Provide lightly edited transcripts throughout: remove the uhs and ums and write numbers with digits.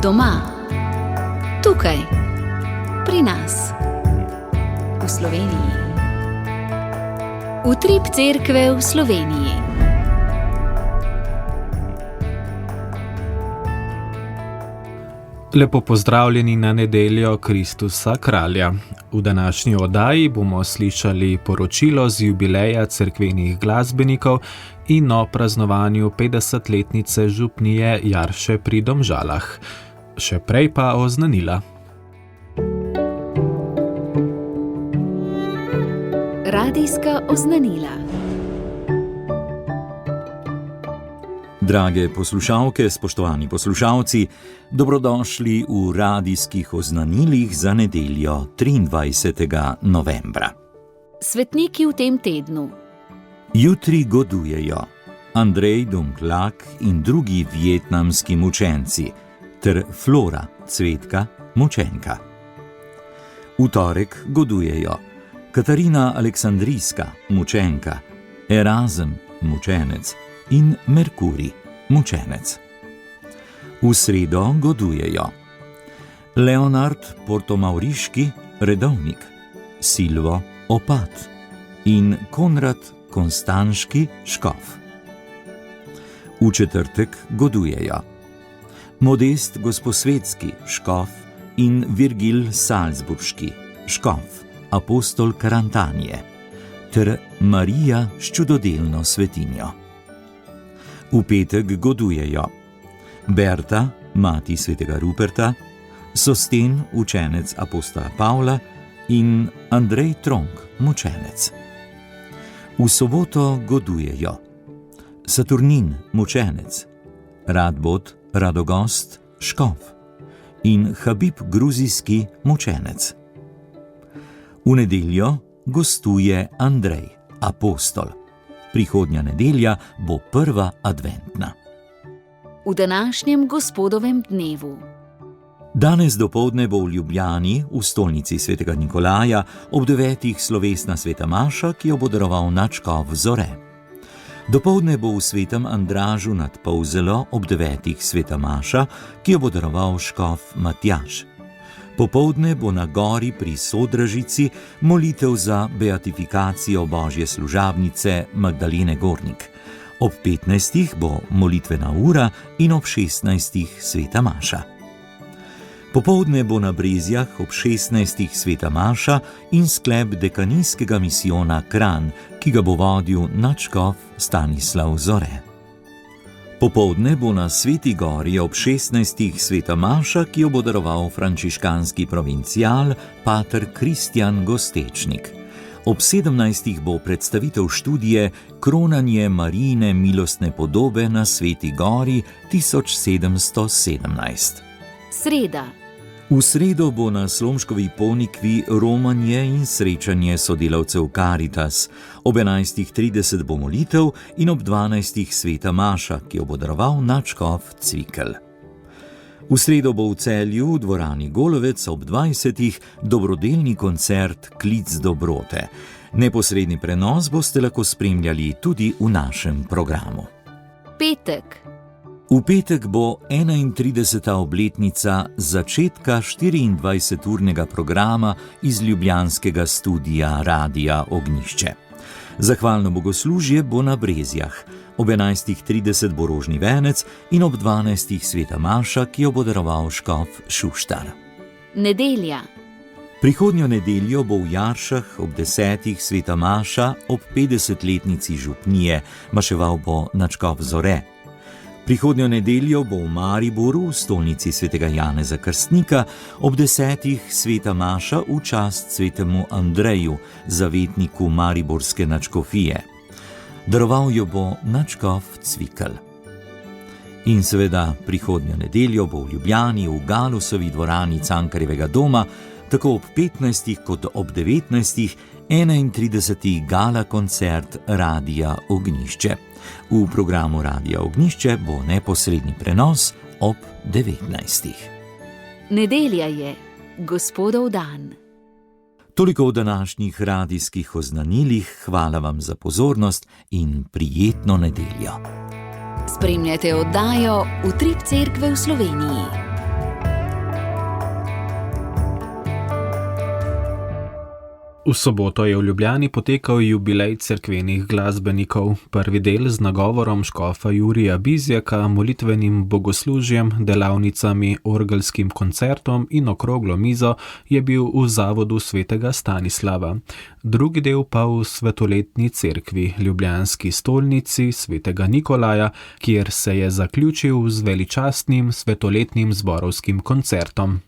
Doma, tukaj, pri nas, v Sloveniji. Utrip cerkve v Sloveniji. Lepo pozdravljeni na nedeljo Kristusa kralja. V današnji oddaji bomo slišali poročilo z jubileja cerkvenih glasbenikov in o praznovanju 50-letnice župnije Jarše pri Domžalah. Še prej pa oznanila. Radijska oznanila. Drage poslušalke, spoštovani poslušalci, dobrodošli v radijskih oznanilih za nedeljo 23. novembra. Svetniki v tem tednu. Jutri godujejo Andrej Donglac in drugi vietnamski mučenci ter Flora, Cvetka, mučenka. V torek godujejo Katarina Aleksandrijska, mučenka, Erazem, mučenec in Merkurij, mučenec. V sredo godujejo Leonard Portomauriški, redovnik, Silvo, opat in Konrad Konstanški, škof. V četrtek godujejo Modest Gosposvetski, škof in Virgil Salzburški, škof, apostol Karantanije, ter Marija s čudodelno svetinjo. V petek godujejo Berta, mati svetega Ruperta, Sosten, učenec apostola Pavla in Andrej Tronk, mučenec. V soboto godujejo Saturnin, mučenec, Radbot, radogost, škof in Habib Gruzijski, mučenec. V nedeljo gostuje Andrej, apostol. Prihodnja nedelja bo prva adventna. V današnjem gospodovem dnevu. Danes dopoldne bo v Ljubljani, v stolnici svetega Nikolaja, ob 9. slovesna sveta maša, ki jo bo daroval nadškof Zore. Dopoldne bo v svetem Andražu nad Polzelo ob 9. sveta maša, ki jo bo daroval škof Matjaž. Popoldne bo na gori pri Sodražici molitev za beatifikacijo božje služabnice Magdalene Gornik. Ob 15. bo molitvena ura in ob 16. sveta maša. Popoldne bo na Brezjah ob 16. sveta maša in sklep dekanijskega misijona Kranj, ki ga bo vodil nadškof Stanislav Zore. Popoldne bo na Sveti gori ob 16. sveta maša, ki jo bo daroval frančiškanski provincial pater Kristjan Gostečnik. Ob 17. bo predstavitev študije Kronanje Marijine milostne podobe na Sveti gori 1717. Sreda. V sredo bo na Slomškovi ponikvi romanje in srečanje sodelavcev Karitas. Ob 11.30 bo molitev in ob 12. sveta maša, ki jo bo daroval nadškof Cvikl. V sredo bo v Celju v dvorani Golovec ob 20. dobrodelni koncert Klic dobrote. Neposredni prenos boste lahko spremljali tudi v našem programu. Petek. V petek bo 31. obletnica začetka 24-urnega programa iz ljubljanskega studia Radia Ognjišče. Zahvalno bogoslužje bo na Brezjah. Ob 11.30 bo rožni venec in ob 12. sveta maša, ki jo bo daroval škof Šuštar. Nedelja. Prihodnjo nedeljo bo v Jaršah ob 10. sveta maša ob 50-letnici župnije, maševal bo nadškof Zore. Prihodnjo nedeljo bo v Mariboru, v stolnici svetega Janeza Krstnika, ob 10. sveta maša v čast svetemu Andreju, zavetniku mariborske nadškofije. Daroval jo bo nadškof Cvikl. In seveda prihodnjo nedeljo bo v Ljubljani v Galusovi dvorani Cankarjevega doma, tako ob 15. kot ob 19. 31. gala koncert Radia Ognjišče. V programu Radia Ognjišče bo neposredni prenos ob 19. Nedelja je gospodov dan. Toliko v današnjih radijskih oznanilih, hvala vam za pozornost in prijetno nedeljo. Spremljate oddajo Utrip cerkve v Sloveniji. V soboto je v Ljubljani potekal jubilej cerkvenih glasbenikov. Prvi del z nagovorom škofa Jurija Bizjaka, molitvenim bogoslužjem, delavnicami, orgelskim koncertom in okroglo mizo je bil v zavodu svetega Stanislava. Drugi del pa v svetoletni cerkvi, ljubljanski stolnici svetega Nikolaja, kjer se je zaključil z veličastnim svetoletnim zborovskim koncertom.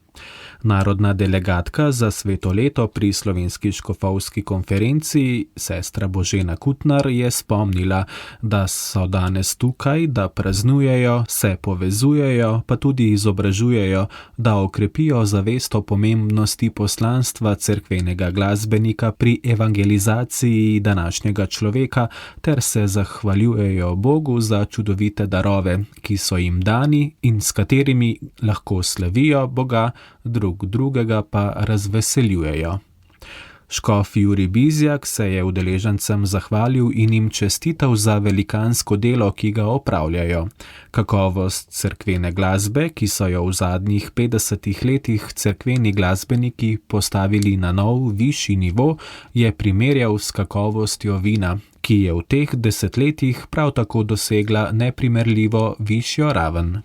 Narodna delegatka za sveto leto pri Slovenski škofovski konferenci, sestra Božena Kutnar, je spomnila, da so danes tukaj, da praznujejo, se povezujejo, pa tudi izobražujejo, da okrepijo zavest o pomembnosti poslanstva cerkvenega glasbenika pri evangelizaciji današnjega človeka ter se zahvaljujejo Bogu za čudovite darove, ki so jim dani in s katerimi lahko slavijo Boga, drugega pa razveseljujejo. Škof Jurij Bizjak se je udeležencem zahvalil in jim čestital za velikansko delo, ki ga opravljajo. Kakovost cerkvene glasbe, ki so jo v zadnjih 50 letih cerkveni glasbeniki postavili na nov, višji nivo, je primerjal s kakovostjo vina, ki je v teh desetletjih prav tako dosegla neprimerljivo višjo raven.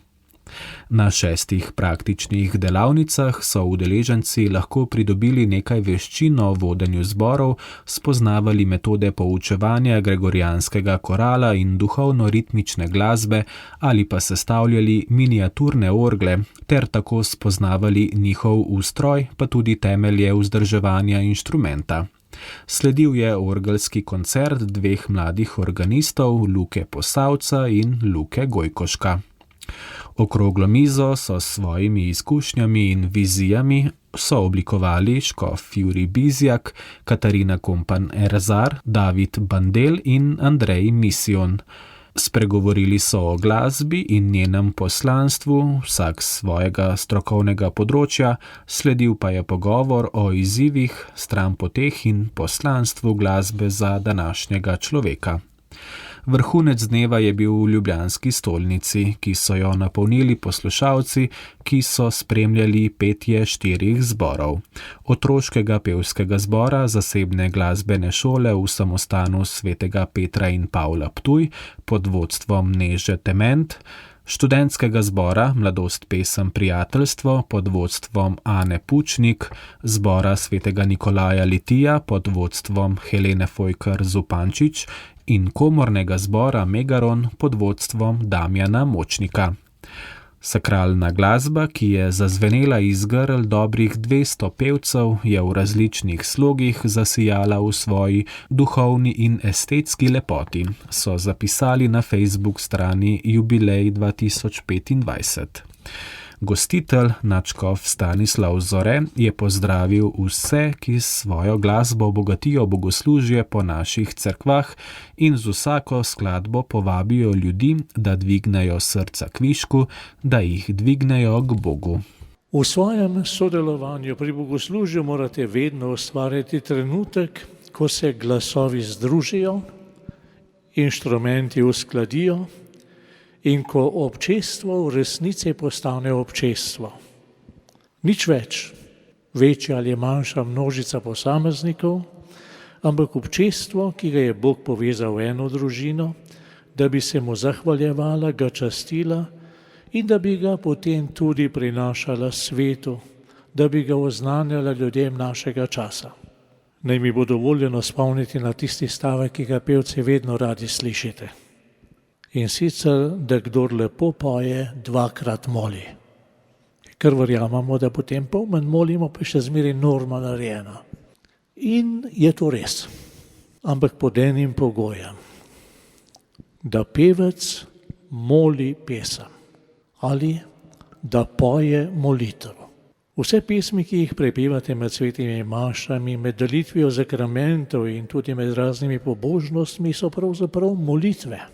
Na 6 praktičnih delavnicah so udeleženci lahko pridobili nekaj veščin o vodenju zborov, spoznavali metode poučevanja gregorijanskega korala in duhovno-ritmične glasbe ali pa sestavljali miniaturne orgle ter tako spoznavali njihov ustroj, pa tudi temelje vzdrževanja inštrumenta. Sledil je orgelski koncert 2 mladih organistov, Luke Posavca in Luke Gojkoška. Okroglo mizo so s svojimi izkušnjami in vizijami sooblikovali škof Jurij Bizjak, Katarina Kompan-Erzar, David Bandel in Andrej Misjon. Spregovorili so o glasbi in njenem poslanstvu, vsak svojega strokovnega področja, sledil pa je pogovor o izzivih, stranpoteh in poslanstvu glasbe za današnjega človeka. Vrhunec dneva je bil v ljubljanski stolnici, ki so jo napolnili poslušalci, ki so spremljali petje 4 zborov. Otroškega pevskega zbora zasebne glasbene šole v samostanu svetega Petra in Pavla Ptuj pod vodstvom Neže Tement, študentskega zbora Mladost, pesem, prijateljstvo pod vodstvom Ane Pučnik, zbora svetega Nikolaja Litija pod vodstvom Helene Fojkar Zupančič in komornega zbora Megaron pod vodstvom Damjana Močnika. Sakralna glasba, ki je zazvenela iz grl dobrih 200 pevcev, je v različnih slogih zasijala v svoji duhovni in estetski lepoti, so zapisali na Facebook strani Jubilej 2025. Gostitelj, nadškof Stanislav Zore, je pozdravil vse, ki s svojo glasbo obogatijo bogoslužje po naših cerkvah in z vsako skladbo povabijo ljudi, da dvignejo srca kvišku, da jih dvignejo k Bogu. V svojem sodelovanju pri bogoslužju morate vedno ustvarjati trenutek, ko se glasovi združijo, inštrumenti uskladijo, in ko občestvo v resnici postane občestvo. Nič več, večja ali manjša množica posameznikov, ampak občestvo, ki ga je Bog povezal v eno družino, da bi se mu zahvaljevala, ga častila in da bi ga potem tudi prinašala svetu, da bi ga oznanjala ljudem našega časa. Naj mi bo dovoljeno spomniti na tisti stavek, ki ga pevci vedno radi slišite. In sicer, da kdor lepo poje, 2-krat moli. Ker verjamemo, da potem pol manj molimo, pa še zmeraj norma narejena. In je to res, ampak pod enim pogojem, da pevec moli pesem ali da poje molitev. Vse pesmi, ki jih prepevate med svetimi mašami, med delitvijo zakramentov in tudi med raznimi pobožnostmi, so pravzaprav molitve.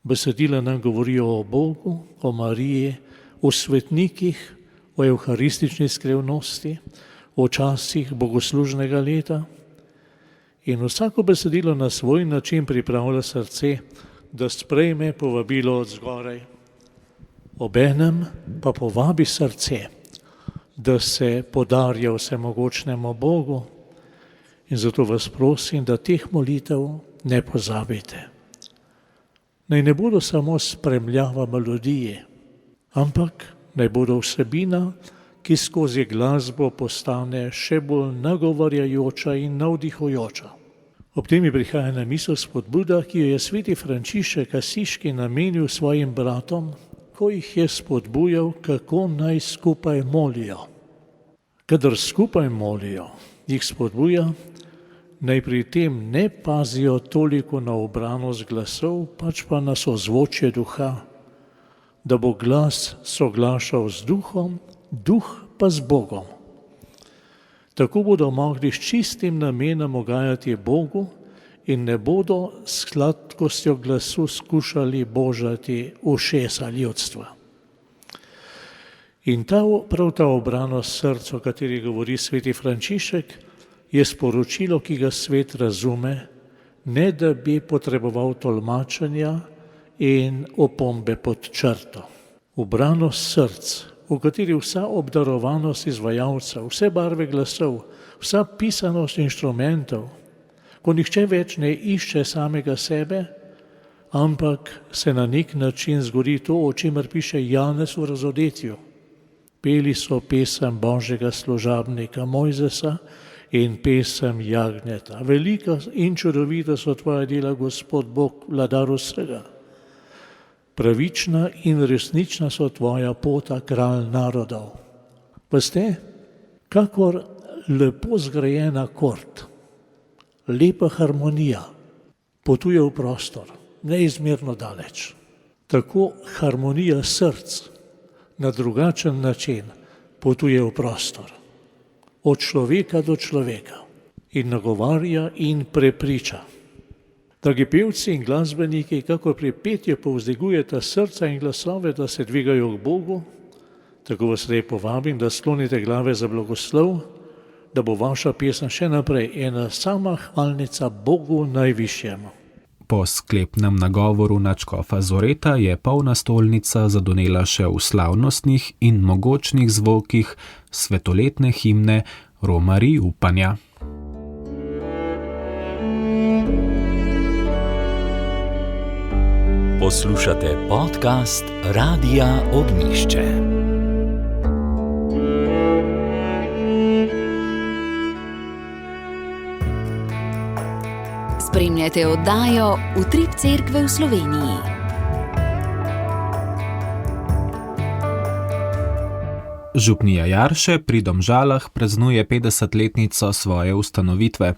Besedila nam govorijo o Bogu, o Mariji, o svetnikih, o evharistični skrivnosti, o časih bogoslužnega leta. In vsako besedilo na svoj način pripravlja srce, da sprejme povabilo od zgoraj. Obenem pa povabi srce, da se podarja vsemogočnemu Bogu In zato vas prosim, da teh molitev ne pozabite. Naj ne bodo samo spremljava melodije, ampak naj bodo vsebina, ki skozi glasbo postane še bolj nagovarjajoča in navdihujoča. Ob tem mi prihaja na misel spodbuda, ki jo je sveti Frančišek Asiški namenil svojim bratom, ko jih je spodbujal, kako naj skupaj molijo. Kadar skupaj molijo, jih spodbuja, naj pri tem ne pazijo toliko na ubranost glasov, pač pa na sozvočje duha, da bo glas soglašal z duhom, duh pa z Bogom. Tako bodo mogli s čistim namenom ugajati Bogu in ne bodo s sladkostjo glasu skušali božati ušesa ljudstva. In prav ta obranost srca, o kateri govori sveti Frančišek, je sporočilo, ki ga svet razume, ne da bi potreboval tolmačenja in opombe pod črto. Ubranost src, v kateri vsa obdarovanost izvajalcev, vse barve glasov, vsa pisanost inštrumentov, ko nihče več ne išče samega sebe, ampak se na nek način zgodi to, o čemer piše Janez v Razodetju. Peli so pesem Božjega služabnika Mojzesa in pesem Jagnjeta. Velika in čudovita so tvoja dela, Gospod Bog, vladar vsega. Pravična in resnična so tvoja pota, kralj narodov. Veste, kakor lepo zgrajen akord, lepa harmonija potuje v prostor, neizmerno daleč. Tako harmonija src na drugačen način potuje v prostor, od človeka do človeka in nagovarja in prepriča. Dragi pevci in glasbeniki, kako pri petju povzdigujete srca in glasove, da se dvigajo k Bogu, tako vas lepo vabim, da sklonite glave za blagoslov, da bo vaša pesem še naprej ena sama hvalnica Bogu najvišjemu. Po sklepnem nagovoru nadškofa Zoreta je polna stolnica zadonela še v slavnostnih in mogočnih zvokih svetoletne himne Romari upanja. Poslušate podcast Radia Ognjišče. Spremljate oddajo Utrip Cerkve v Sloveniji. Župnija Jarše pri Domžalah praznuje 50-letnico svoje ustanovitve.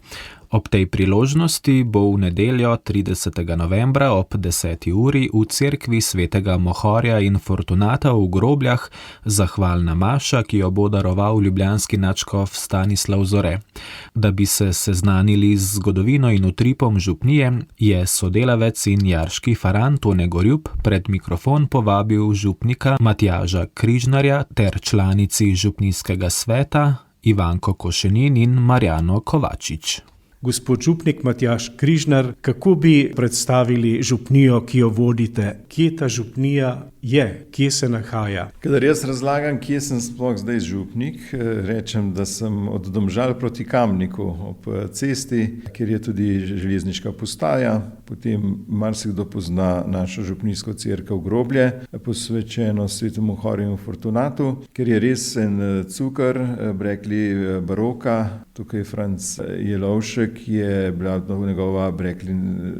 Ob tej priložnosti bo v nedeljo 30. novembra ob 10. uri v cerkvi svetega Mohorja in Fortunata v Grobljah zahvalna maša, ki jo bo daroval ljubljanski nadškof Stanislav Zore. Da bi se seznanili z zgodovino in utripom župnije, je sodelavec in jarški faran Tone Gorjup pred mikrofon povabil župnika Matjaža Križnarja ter članici župnijskega sveta Ivanko Košenin in Marjano Kovačič. Gospod župnik Matjaž Križnar, kako bi predstavili župnijo, ki jo vodite? Kje ta župnija je? Kje se nahaja? Kadar jaz razlagam, kje sem sploh zdaj župnik, rečem, da sem od Domžal proti Kamniku ob cesti, kjer je tudi železniška postaja. Potem marsikdo pozna našo župnijsko cerkev Groblje, posvečeno svetemu Mohorju in Fortunatu, ker je res en cukr, bi rekli baroka. Tukaj Franc Jelovšek je bila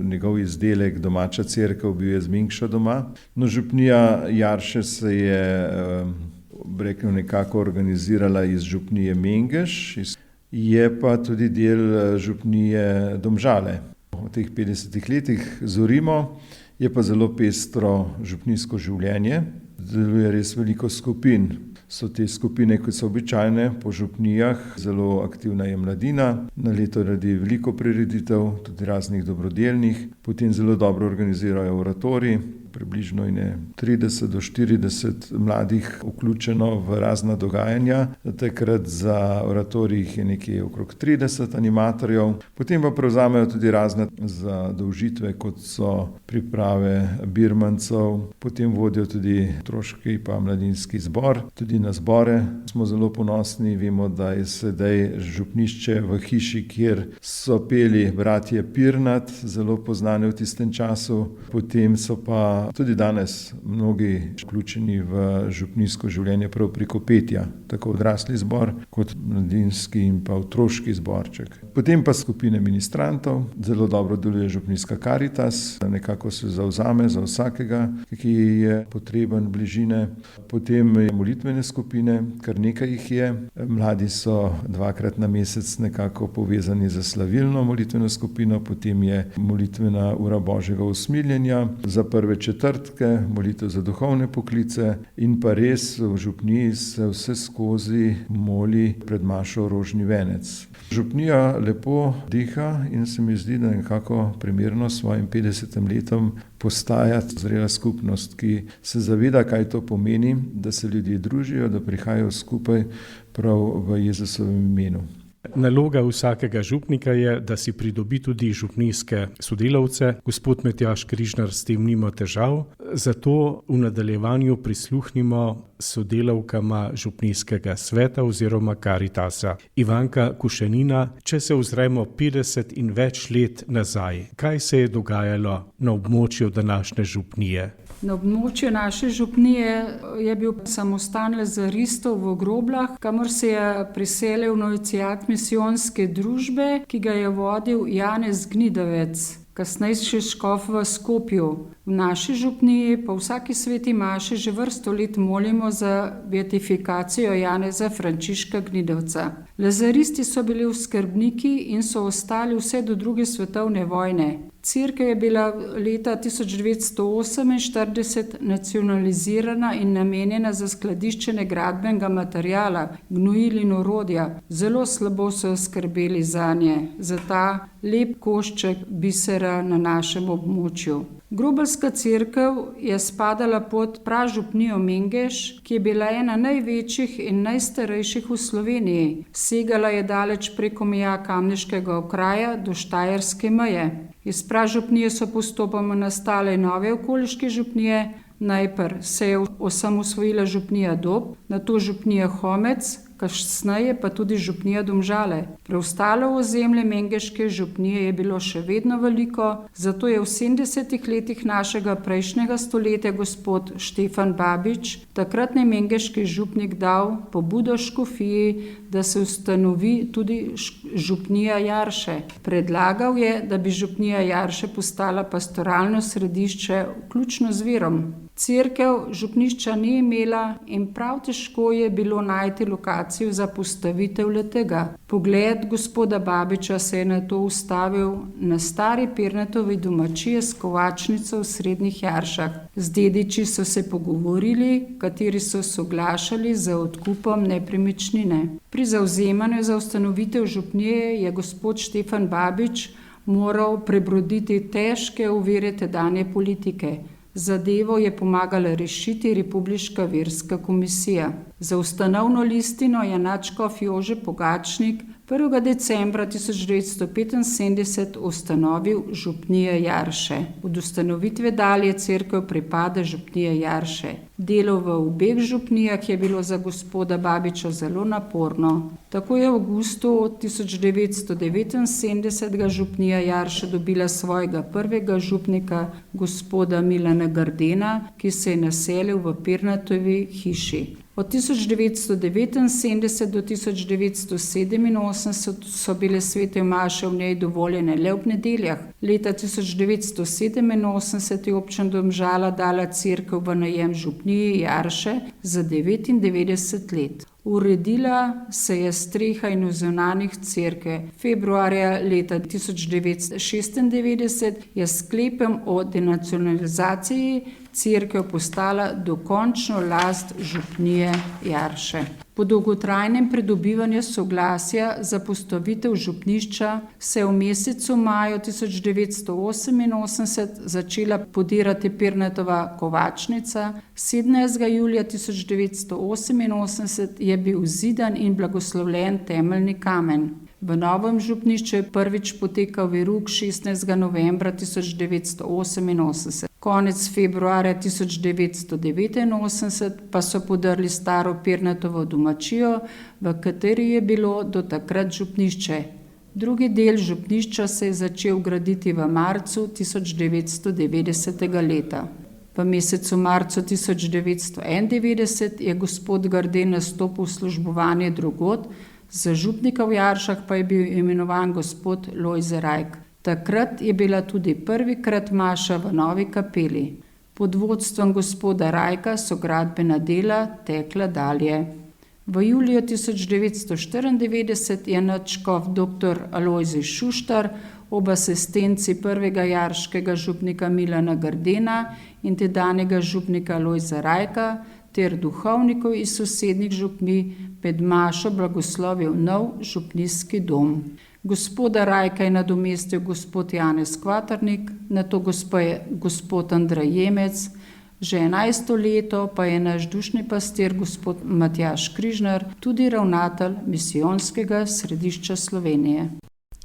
njegov izdelek domača cerkev, bil je z Minkša doma. No, župnija Jarše se je nekako organizirala iz župnije Mengeš, je pa tudi del župnije Domžale. V teh 50 letih zorimo, je pa zelo pestro župnijsko življenje, deluje res veliko skupin. So te skupine, kot so običajne po župnijah, zelo aktivna je mladina, na leto naredi veliko prireditev, tudi raznih dobrodelnih, potem zelo dobro organizirajo oratorij, približno 30 do 40 mladih vključeno v razna dogajanja. Takrat za oratorij je nekje okrog 30 animatorjev, potem pa prevzamejo tudi razne zadolžitve, kot so priprave birmancev, potem vodijo tudi otroški pa mladinski zbor. Tudi na zbore smo zelo ponosni, vemo, da je sedaj župnišče v hiši, kjer so peli bratje Pirnat, zelo poznani v tistem času. Potem so pa tudi danes mnogi vključeni v župnijsko življenje prav preko petja, tako odrasli zbor kot mladinski in pa otroški zborček. Potem pa skupine ministrantov, zelo dobro deluje župnijska Karitas, nekako se zavzame za vsakega, ki je potreben bližine. Potem je molitvene skupine, kar nekaj jih je. Mladi so 2-krat na mesec nekako povezani za slavilno molitveno skupino, potem je molitvena ura Božjega usmiljenja za prve četrtke, molitev za duhovne poklice in pa res v župniji se vse skozi moli pred mašo rožni venec. Župnija lepo diha in se mi zdi, da nekako primerno svojim 50 letom postaja zrela skupnost, ki se zaveda, kaj to pomeni, da se ljudje družijo, da prihajajo skupaj prav v Jezusovem imenu. Naloga vsakega župnika je, da si pridobi tudi župnijske sodelavce. Gospod Matjaž Križnar s tem nima težav, zato v nadaljevanju prisluhnimo sodelavkama župnijskega sveta oziroma Karitasa. Ivanka Kušenina, če se ozremo 50 in več let nazaj, kaj se je dogajalo na območju današnje župnije? Na območju naše župnije je bil samostan lazaristov v Groblah, kamor se je priselil noviciat misijonske družbe, ki ga je vodil Janez Gnidavec, kasnejši škof v Skopju. V naši župniji po vsaki sveti maši že vrsto let molimo za beatifikacijo Janeza Frančiška Gnidavca. Lazaristi so bili oskrbniki in so ostali vse do druge svetovne vojne. Cerkev je bila leta 1948 nacionalizirana in namenjena za skladiščenje gradbenega materiala, gnojil in orodja. Zelo slabo so skrbeli zanje, za ta lep košček bisera na našem območju. Grobelska cerkev je spadala pod pražupnijo Mengeš, ki je bila ena največjih in najstarejših v Sloveniji. Segala je daleč preko meja kamniškega okraja do štajerske meje. Iz pražupnije so postopoma nastale nove okoliške župnije. Najprej se je osamosvojila župnija Dob, nato župnija Homec, kasneje pa tudi župnija Domžale. Preostalo ozemlje mengeške župnije je bilo še vedno veliko, zato je v 70 letih našega prejšnjega stoletja gospod Štefan Babič, takratni mengeški župnik, dal pobudo škofiji, da se ustanovi tudi župnija Jarše. Predlagal je, da bi župnija Jarše postala pastoralno središče, vključno z Virom. Cerkev župnišča ni imela in prav težko je bilo najti lokacijo za postavitev le-tega. Pogled gospoda Babiča se je nato ustavil na stari Pirnatovi domačiji s kovačnico v Srednjih Jaršah. Z dediči so se pogovorili, kateri so soglašali za odkupom nepremičnine. Pri zavzemanju za ustanovitev župnije je gospod Štefan Babič moral prebroditi težke ovire tedanje politike. Zadevo je pomagala rešiti Republiška verska komisija. Za ustanovno listino je nadškof Jože Pogačnik 1. decembra 1975 ustanovil župnije Jarše. Od ustanovitve dalje cerkev pripada župnije Jarše. Delo v obeh župnijah je bilo za gospoda Babiča zelo naporno. Tako je v avgustu 1979 župnija Jarše dobila svojega prvega župnika, gospoda Milana Gardena, ki se je naselil v Pirnatovi hiši. Od 1979 do 1987 so bile svete maše v njej dovoljene le ob nedeljah. Leta 1987 je občina Domžala dala cerkev v najem župniji Jarše za 99 let. Uredila se je streha in zunanjih cerkve. Februarja leta 1996 je sklepom o denacionalizaciji cerkev postala dokončno last župnije Jarše. Po dolgotrajnem pridobivanju soglasja za postavitev župnišča se je v mesecu maju 1988 začela podirati Pirnatova kovačnica, 17. julija 1988 je bil zidan in blagoslovljen temeljni kamen. V novem župnišču je prvič potekal verouk 16. novembra 1988. Konec februarja 1989 pa so podrli staro Pirnatovo domačijo, v kateri je bilo do takrat župnišče. Drugi del župnišča se je začel graditi v marcu 1990. leta. V mesecu marcu 1991 je gospod Garden nastopil v službovanje drugod, za župnika v Jaršah pa je bil imenovan gospod Lojze Rajk. Takrat je bila tudi prvikrat maša v novi kapeli. Pod vodstvom gospoda Rajka so gradbena dela tekla dalje. V juliju 1994 je nadškof dr. Alojzij Šuštar ob asistenci prvega jarškega župnika Milana Gardena in tedanjega župnika Lojza Rajka ter duhovnikov iz sosednjih župnij med mašo blagoslovil nov župnijski dom. Gospoda Rajka je nadomestil gospod Janez Kvaternik, nato gospod Andrej Jemec, že 11. leto pa je naš dušni pastir gospod Matjaž Križnar, tudi ravnatelj misijonskega središča Slovenije.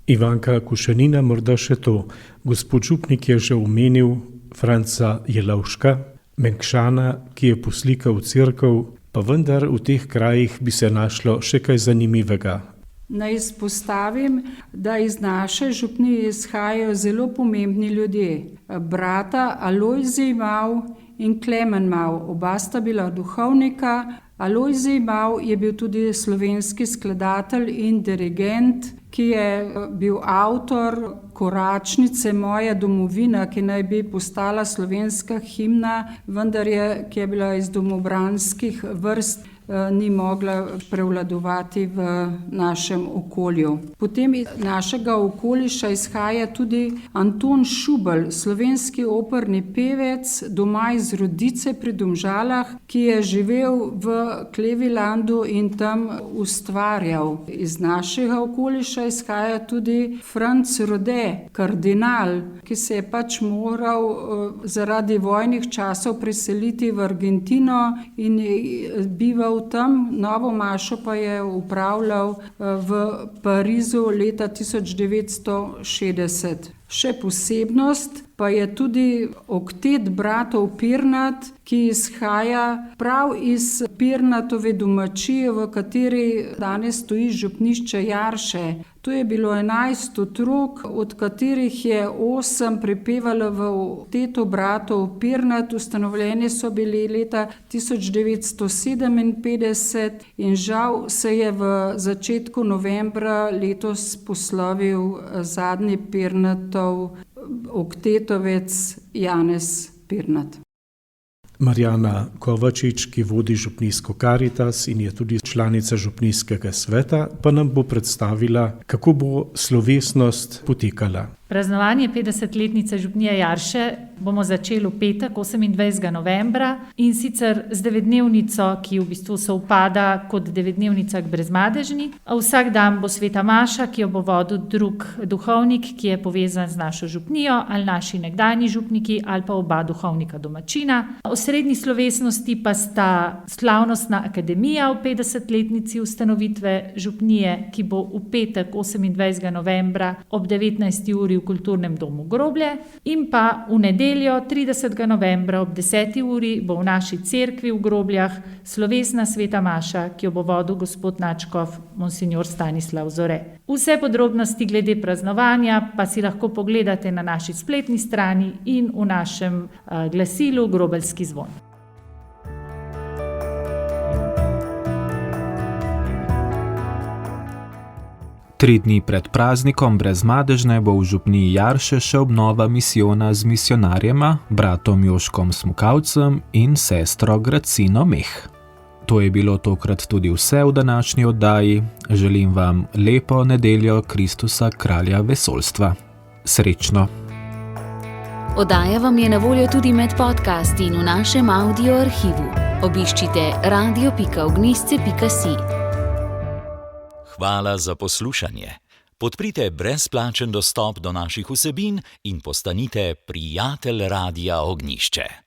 Ivanka Kušanina, morda še to. Gospod župnik je že omenil Franca Jelovška, Menkšana, ki je poslikal cerkev, pa vendar v teh krajih bi se našlo še kaj zanimivega. Naj izpostavim, da iz naše župnije izhajajo zelo pomembni ljudje. Brata Alojzij Mal in Klemen Mal, oba sta bila duhovnika. Alojzij Mal je bil tudi slovenski skladatelj in dirigent, ki je bil avtor koračnice Moja domovina, ki naj bi postala slovenska himna, vendar ki je bila iz domobranskih vrst, ni mogla prevladovati v našem okolju. Potem iz našega okoliša izhaja tudi Anton Šubelj, slovenski operni pevec, doma iz Rodice pri Domžalah, ki je živel v Klevilandu in tam ustvarjal. Iz našega okoliša izhaja tudi Franc Rode, kardinal, ki se je pač moral zaradi vojnih časov preseliti v Argentino in bival tam, novo mašo pa je upravljal v Parizu leta 1960. Še posebnost pa je tudi oktet bratov Pirnat, ki izhaja prav iz Pirnatove domačije, v kateri danes stoji župnišče Jarše. Tu je bilo 11 otrok, od katerih je 8 pripevalo v oktetu bratov Pirnat. Ustanovljeni so bili leta 1957 in žal se je v začetku novembra letos poslovil zadnji Pirnatov oktetovec Janez Pirnat. Marjana Kovačič, ki vodi župnijsko Karitas in je tudi članica župnijskega sveta, pa nam bo predstavila, kako bo slovesnost potekala. Praznovanje 50-letnice župnije Jarše bomo začeli v petek, 28. novembra, in sicer z 9-dnevnico, ki v bistvu sovpada kot 9-dnevnica k Brezmadežni. Vsak dan bo sveta maša, ki jo bo vodil drug duhovnik, ki je povezan z našo župnijo, ali naši nekdanji župniki, ali pa oba duhovnika domačina. Osrednji slovesnosti pa sta slavnostna akademija v 50-letnici ustanovitve župnije, ki bo v petek, 28. novembra ob 19. uri v Kulturnem domu Groblje, in pa v nedeljo 30. novembra ob 10. uri bo v naši cerkvi v Grobljah slovesna sveta maša, ki jo bo vodil gospod nadškof monsignor Stanislav Zore. Vse podrobnosti glede praznovanja pa si lahko pogledate na naši spletni strani in v našem glasilu Grobeljski zvon. Tri dni pred praznikom Brezmadežne bo v župniji Jarše še obnova misijona z misionarjema, bratom Joškom Smukavcem in sestro Gracino Meh. To je bilo tokrat tudi vse v današnji oddaji. Želim vam lepo nedeljo Kristusa kralja vesoljstva. Srečno! Oddaja vam je na voljo tudi med podcasti in v našem audio arhivu. Obiščite radio.ognisce.si. Hvala za poslušanje. Podprite brezplačen dostop do naših vsebin in postanite prijatelj Radia Ognišče.